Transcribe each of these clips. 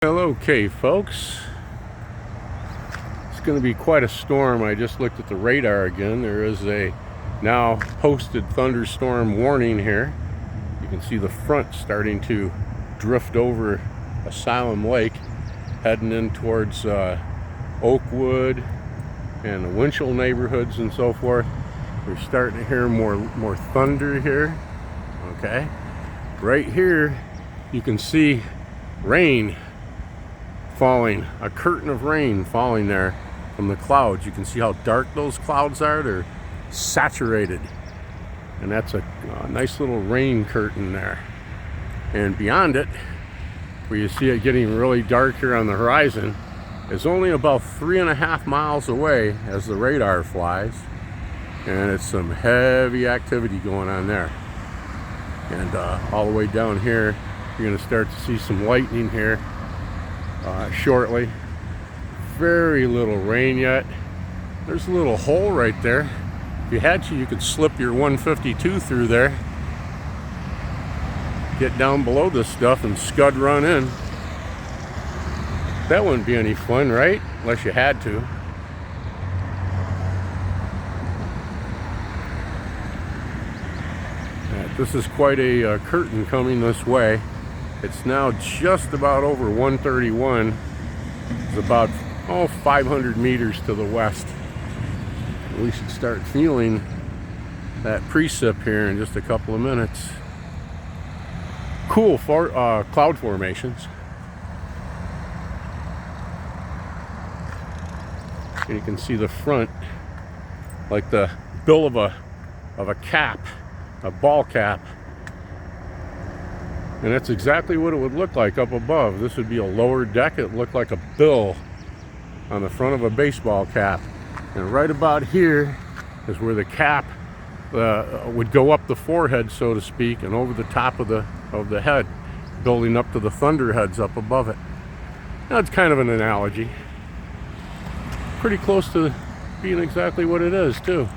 Okay, folks, it's going to be quite a storm. I just looked at the radar again. There is a now posted thunderstorm warning here. You can see the front starting to drift over Asylum Lake, heading in towards Oakwood and the Winchell neighborhoods and so forth. We're starting to hear more thunder here. Okay, right here you can see rain falling, a curtain of rain falling there from the clouds. You can see how dark those clouds are. They're saturated, and that's a nice little rain curtain there. And beyond it, where you see it getting really dark here on the horizon, is only about 3.5 miles away as the radar flies, and it's some heavy activity going on there. And all the way down here, you're going to start to see some lightning here shortly. Very little rain yet. There's a little hole right there. If you had to, you could slip your 152 through there, get down below this stuff and scud run in. That wouldn't be any fun, right? Unless you had to. This is quite a curtain coming this way. It's now just about over 131. It's about 500 meters to the west. We should start feeling that precip here in just a couple of minutes. Cool cloud formations. And you can see the front like the bill of a cap, a ball cap. And that's exactly what it would look like up above. This would be a lower deck. It looked like a bill on the front of a baseball cap. And right about here is where the cap would go up the forehead, so to speak, and over the top of the head, building up to the thunderheads up above it. That's kind of an analogy. Pretty close to being exactly what it is, too.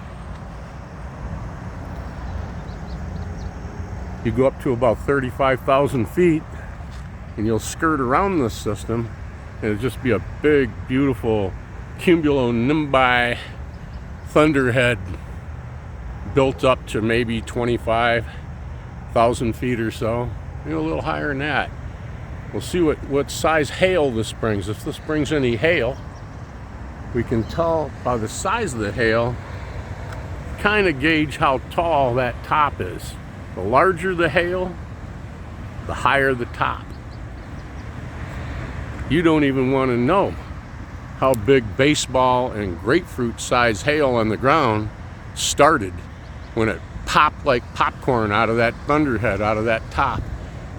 You go up to about 35,000 feet and you'll skirt around this system, and it'll just be a big, beautiful cumulonimbus thunderhead built up to maybe 25,000 feet or so, maybe a little higher than that. We'll see what size hail this brings. If this brings any hail, we can tell by the size of the hail, kind of gauge how tall that top is. The larger the hail, the higher the top. You don't even want to know how big baseball and grapefruit size hail on the ground started when it popped like popcorn out of that thunderhead, out of that top,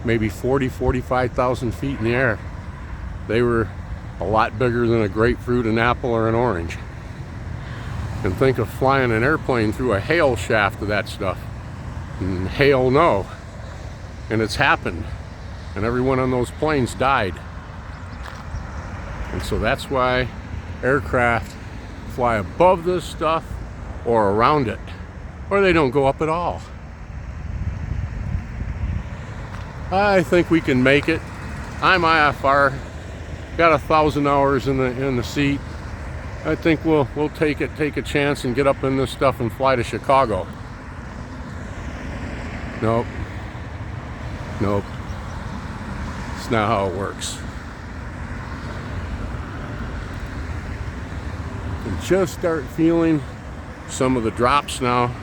maybe 45,000 feet in the air. They were a lot bigger than a grapefruit, an apple, or an orange. And think of flying an airplane through a hail shaft of that stuff. And hail no. And it's happened. And everyone on those planes died. And so that's why aircraft fly above this stuff or around it, or they don't go up at all. I think we can make it. I'm IFR, got 1,000 hours in the seat. I think we'll take a chance and get up in this stuff and fly to Chicago. Nope. It's not how it works. And just start feeling some of the drops now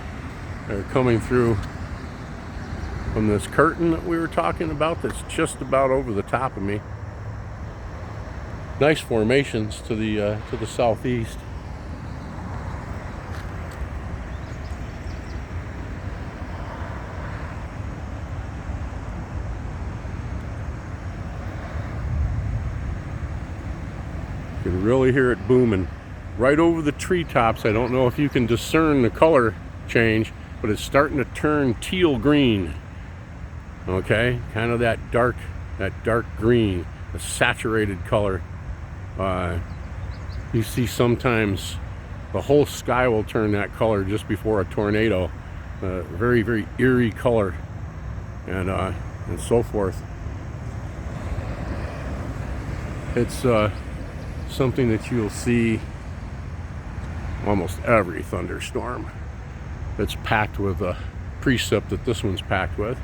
that are coming through from this curtain that we were talking about that's just about over the top of me. Nice formations to the southeast. You can really hear it booming right over the treetops. I don't know if you can discern the color change, but it's starting to turn teal green. Okay, kind of that dark green, a saturated color. You see sometimes the whole sky will turn that color just before a tornado. Very, very eerie color, and so forth. It's something that you'll see almost every thunderstorm. It's packed with a precip that this one's packed with.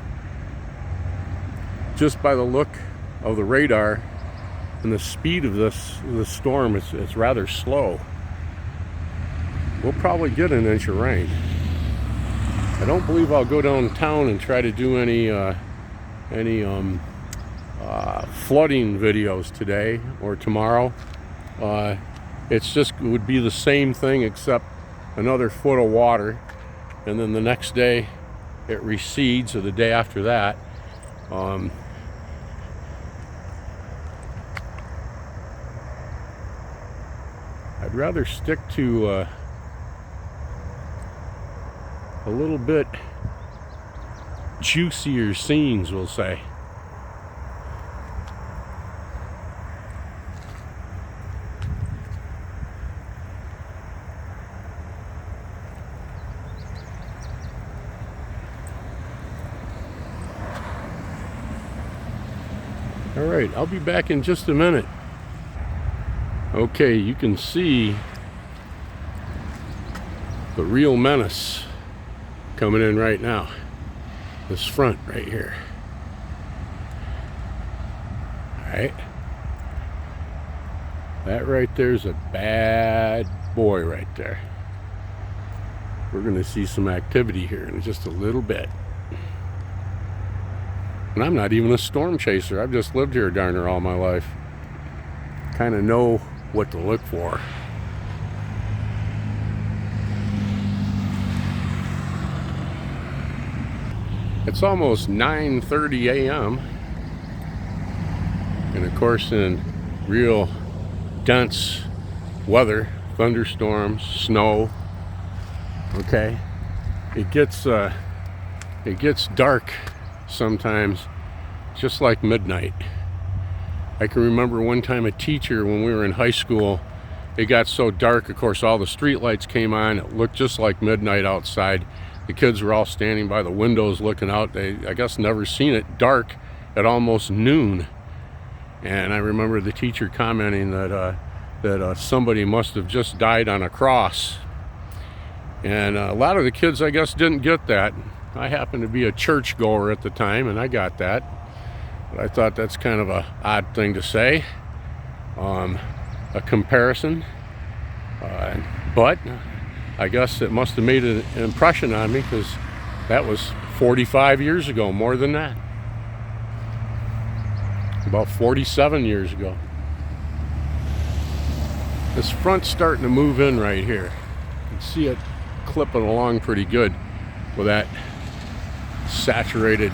Just by the look of the radar and the speed of this storm, it's rather slow. We'll probably get an inch of rain. I don't believe I'll go downtown and try to do any flooding videos today or tomorrow. It's just, it would be the same thing except another foot of water, and then the next day it recedes, or the day after that. I'd rather stick to a little bit juicier scenes, we'll say. All right, I'll be back in just a minute. Okay, you can see the real menace coming in right now. This front right here. All right. That right there's a bad boy right there. We're going to see some activity here in just a little bit. And I'm not even a storm chaser. I've just lived here darn near all my life. Kind of know what to look for. It's almost 9:30 a.m. And of course, in real dense weather, thunderstorms, snow, okay, it gets dark sometimes, just like midnight. I can remember one time a teacher, when we were in high school, it got so dark, of course all the street lights came on, it looked just like midnight outside. The kids were all standing by the windows looking out. They, I guess, never seen it dark at almost noon. And I remember the teacher commenting that somebody must have just died on a cross. And a lot of the kids, I guess, didn't get that. I happened to be a church goer at the time, and I got that. But I thought that's kind of an odd thing to say. A comparison. But I guess it must have made an impression on me, because that was 45 years ago, more than that. About 47 years ago. This front's starting to move in right here. You can see it clipping along pretty good with that saturated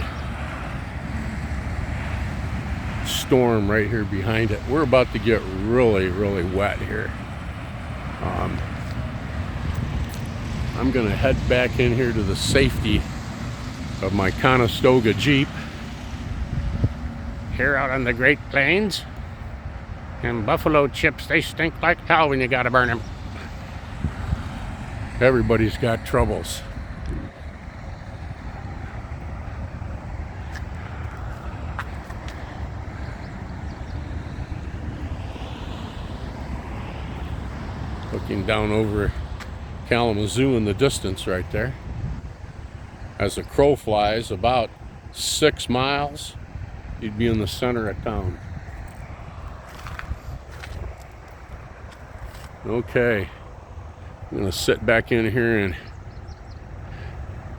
storm right here behind it. We're about to get really, really wet here. I'm going to head back in here to the safety of my Conestoga Jeep. Here out on the Great Plains. And buffalo chips, they stink like hell when you gotta burn them. Everybody's got troubles. Looking down over Kalamazoo in the distance right there. As the crow flies about 6 miles, you'd be in the center of town. Okay, I'm gonna sit back in here and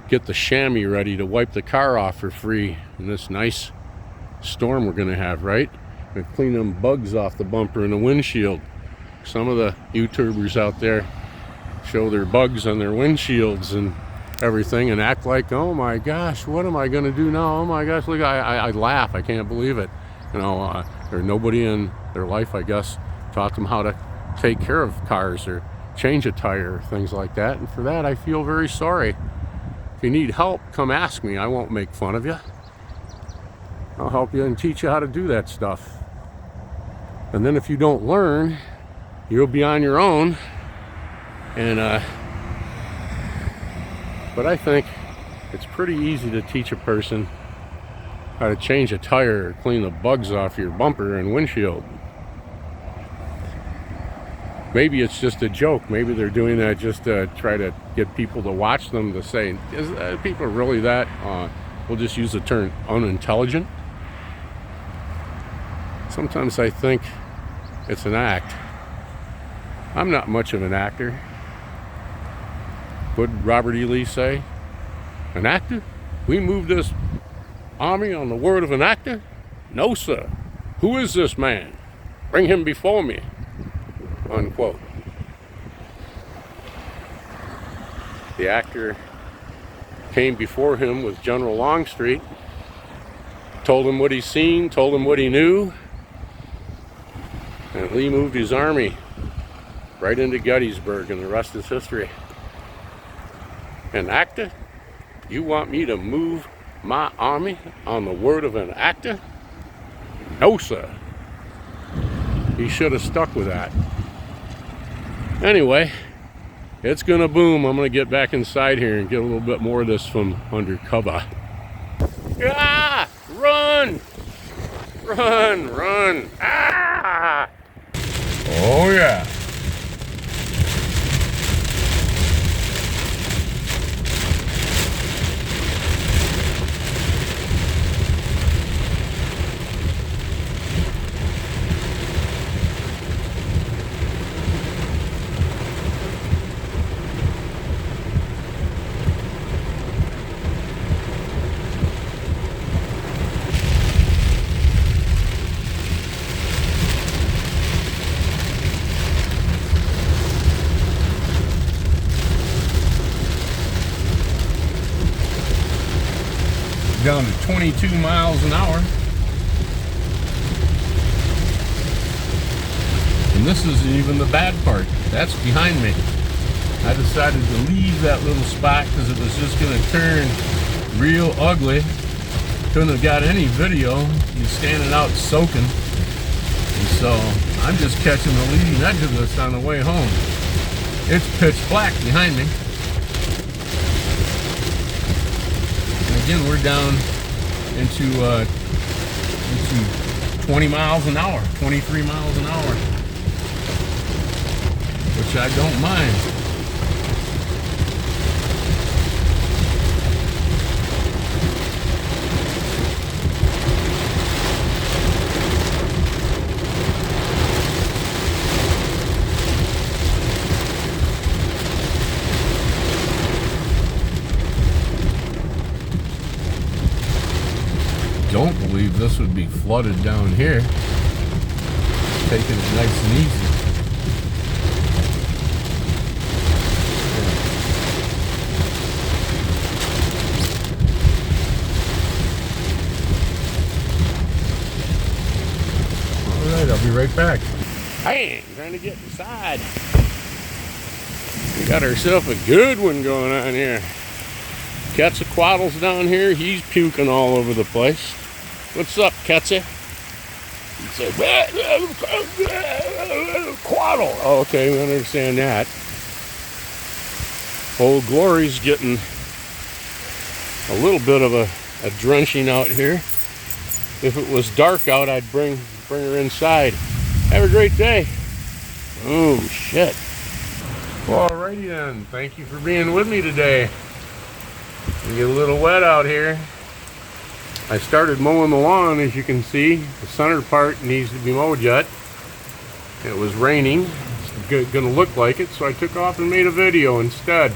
get the chamois ready to wipe the car off for free in this nice storm we're gonna have, right? And clean them bugs off the bumper and the windshield. Some of the YouTubers out there show their bugs on their windshields and everything and act like, oh my gosh, what am I gonna do now? Oh my gosh, look, I laugh, I can't believe it. You know, there's nobody in their life, I guess, taught them how to take care of cars or change a tire, things like that. And for that, I feel very sorry. If you need help, come ask me. I won't make fun of you. I'll help you and teach you how to do that stuff. And then if you don't learn, you'll be on your own. And but I think it's pretty easy to teach a person how to change a tire or clean the bugs off your bumper and windshield. maybe it's just a joke. Maybe they're doing that just to try to get people to watch them, to say, is people really that, we'll just use the term unintelligent? Sometimes I think it's an act. I'm not much of an actor. What did Robert E. Lee say? An actor? We moved this army on the word of an actor? No, sir. Who is this man? Bring him before me. Unquote. The actor came before him with General Longstreet, told him what he's seen, told him what he knew, and Lee moved his army right into Gettysburg, and the rest is history. An actor? You want me to move my army on the word of an actor? No, sir. He should have stuck with that. Anyway, it's gonna boom. I'm gonna get back inside here and get a little bit more of this from undercover. Ah! Run! Run! Run! Ah! Oh yeah! Down to 22 miles an hour. And this isn't even the bad part. That's behind me. I decided to leave that little spot because it was just going to turn real ugly. Couldn't have got any video. You're standing out soaking. And so I'm just catching the leading edge of this on the way home. It's pitch black behind me. Again, we're down into 20 miles an hour, 23 miles an hour, which I don't mind. Don't believe this would be flooded down here. Taking it nice and easy. Alright, I'll be right back. Bang! Trying to get inside. We got ourselves a good one going on here. Quetzalcoatl's down here. He's puking all over the place. What's up, Quetzal? He said, Quaddle. Oh, okay, we understand that. Old Glory's getting a little bit of a drenching out here. If it was dark out, I'd bring her inside. Have a great day. Oh, shit. Well, alrighty then. Thank you for being with me today. We get a little wet out here. I started mowing the lawn, as you can see. The center part needs to be mowed yet. It was raining. It's gonna look like it, so I took off and made a video instead.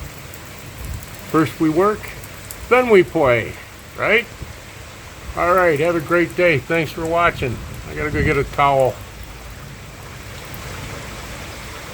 First we work, then we play, right? Alright, have a great day. Thanks for watching. I gotta go get a towel.